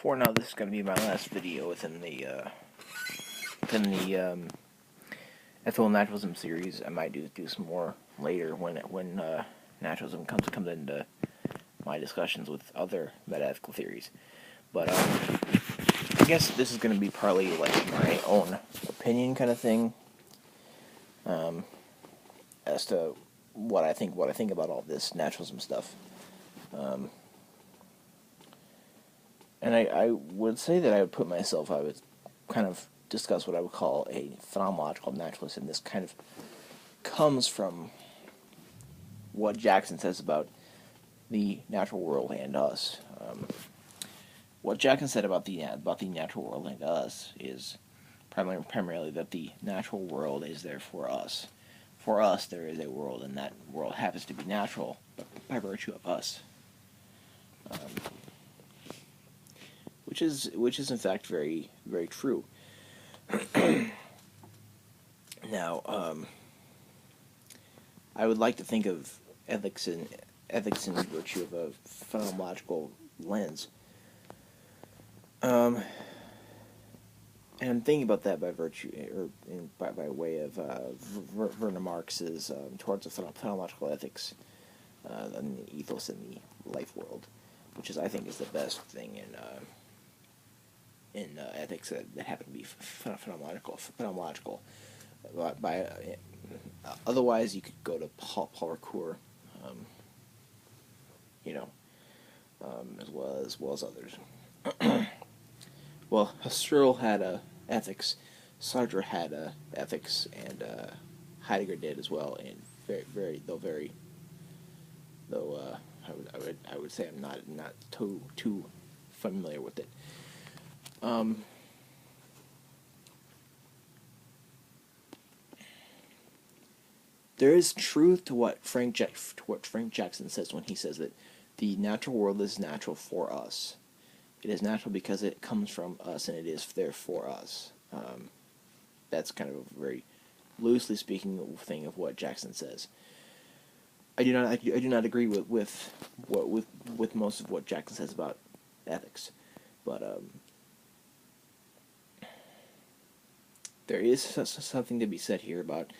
For now, this is going to be my last video within the ethical naturalism series. I might do some more later when naturalism comes into my discussions with other metaethical theories. But I guess this is going to be partly like my own opinion kind of thing, as to what I think about all this naturalism stuff. And I would say that I would kind of discuss what I would call a phenomenological naturalist, and this kind of comes from what Jackson says about the natural world and us. What Jackson said about the natural world and us is primarily that the natural world is there for us. For us, there is a world, and that world happens to be natural by virtue of us. Which is in fact very, very true. Now, I would like to think of ethics in virtue of a phenomenological lens. And I'm thinking about that by virtue, by way of Werner Marx's Towards a Phenomenological Ethics, and the ethos in the life world, which I think is the best thing in ethics that happen to be phenomenological. Otherwise, you could go to Paul Ricoeur, as well as others. Well, Husserl had ethics, Sartre had ethics, and Heidegger did as well. And I would say I'm not too familiar with it. There is truth to what Frank Jackson says when he says that the natural world is natural for us. It is natural because it comes from us, and it is there for us. That's kind of a very loosely speaking thing of what Jackson says. I do not agree with most of what Jackson says about ethics, but there is something to be said here about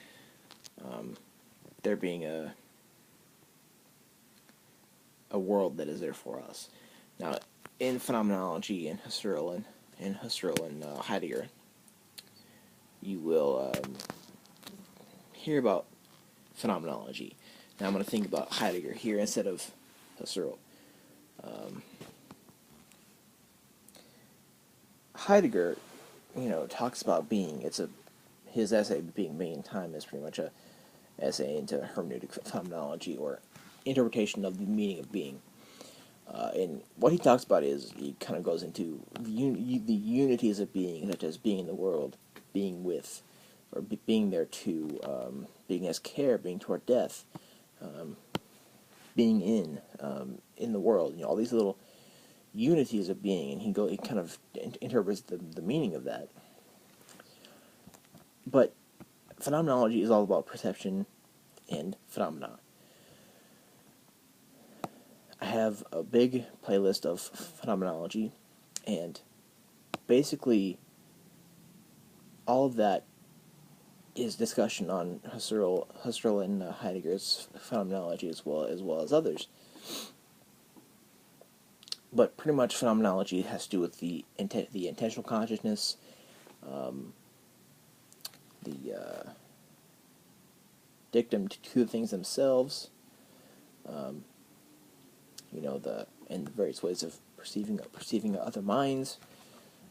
there being a world that is there for us. Now, in phenomenology, in Husserl and Heidegger, you will hear about phenomenology. Now I'm going to think about Heidegger here instead of Husserl. Heidegger, talks about being. His essay, Being in Time, is pretty much a essay into hermeneutic phenomenology, or interpretation of the meaning of being. And what he talks about is, he kind of goes into the unities of being, such as being in the world, being with, or being there too, being as care, being toward death, being in the world. All these little unities of being, and he kind of interprets the meaning of that. But phenomenology is all about perception and phenomena. I have a big playlist of phenomenology, and basically all of that is discussion on Husserl and Heidegger's phenomenology, as well as others. But pretty much phenomenology has to do with the intentional consciousness, the dictum to the things themselves, and the various ways of perceiving other minds,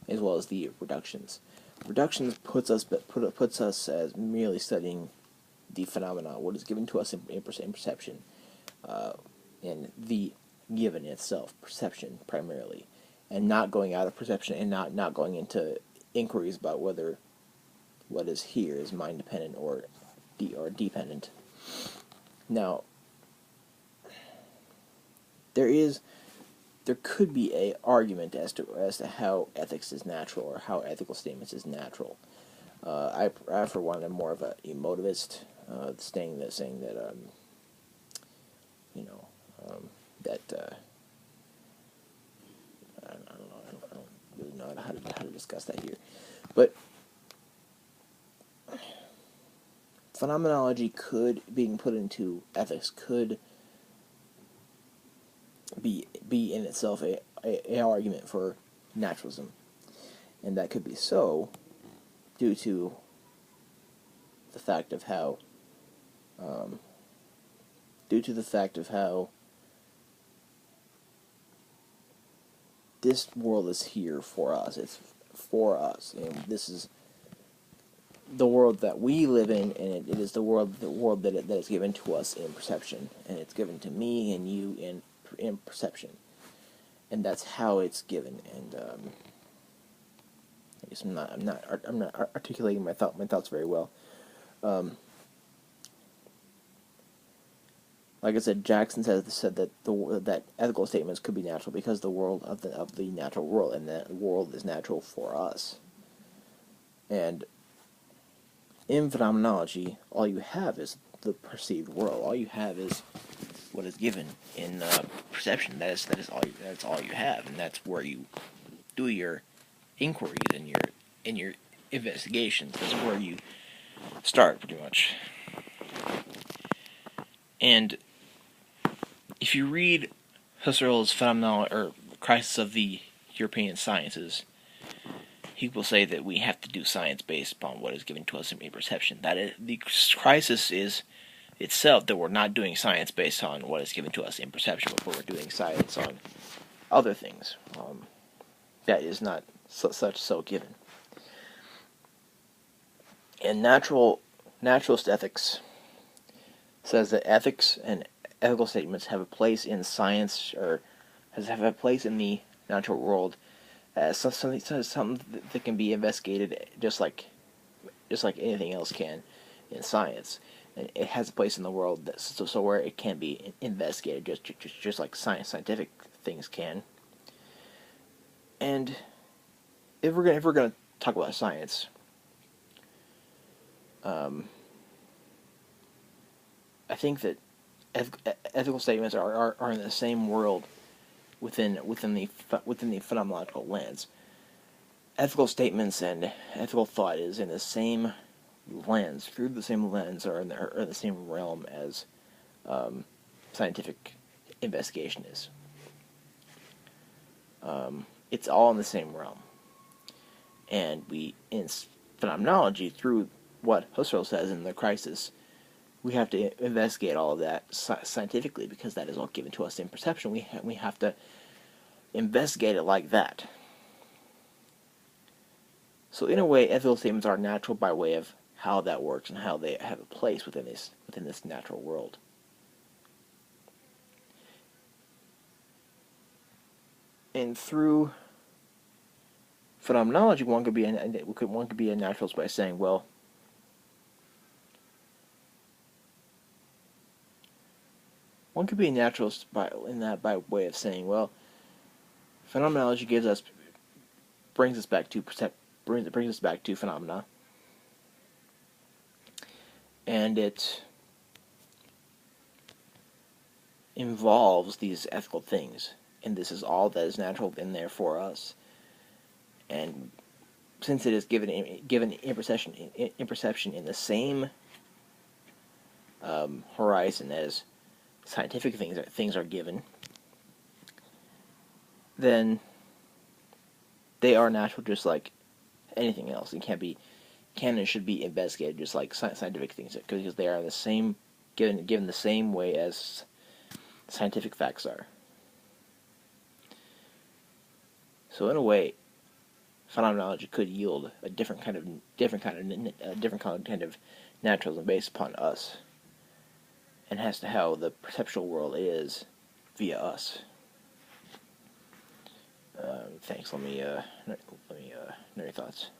as well as the reductions. Reductions puts us as merely studying the phenomena, what is given to us in perception, and the given itself, perception primarily, and not going out of perception, and not going into inquiries about whether what is here is mind dependent or dependent. Now, there could be a argument as to how ethics is natural, or how ethical statements is natural. I for one am more of a emotivist, saying that that I don't discuss that here. But phenomenology being put into ethics could be in itself a argument for naturalism, and that could be so due to the fact of how this world is here for us. It's for us, and this is the world that we live in, and it is the world that is given to us in perception, and it's given to me and you in perception, and that's how it's given. And I guess I'm not articulating my thoughts very well. Like I said, Jackson said that that ethical statements could be natural because the world of the natural world, and that world is natural for us. And in phenomenology, all you have is the perceived world. All you have is what is given in perception. That's all you have, and that's where you do your inquiries and your investigations. That's where you start, pretty much. And if you read Husserl's Crisis of the European Sciences, he will say that we have to do science based upon what is given to us in perception. That is, the crisis is itself that we're not doing science based on what is given to us in perception, but we're doing science on other things. That is not so given. And naturalist ethics says that ethics and ethical statements have a place in science, or have a place in the natural world as something that can be investigated just like anything else can in science. And it has a place in the world so where it can be investigated just like scientific things can. And if we're gonna talk about science, I think that ethical statements are in the same world within the phenomenological lens. Ethical statements and ethical thought is in the same lens, through the same lens, or in the same realm as scientific investigation is. It's all in the same realm, and in phenomenology, through what Husserl says in The Crisis, we have to investigate all of that scientifically, because that is all given to us in perception. We have to investigate it like that. So in a way, ethical statements are natural by way of how that works and how they have a place within this natural world. And through phenomenology, one could be a naturalist by saying, well, one could be a naturalist by way of saying, well, phenomenology brings us back to phenomena, and it involves these ethical things, and this is all that is natural in there for us. And since it is given in perception in the same horizon as scientific things are given, then they are natural just like anything else. It can and should be investigated just like scientific things, because they are the same, given the same way as scientific facts are. So in a way, phenomenology could yield a different kind of naturalism based upon us, and as to how the perceptual world is via us. Thanks. Let me know your thoughts.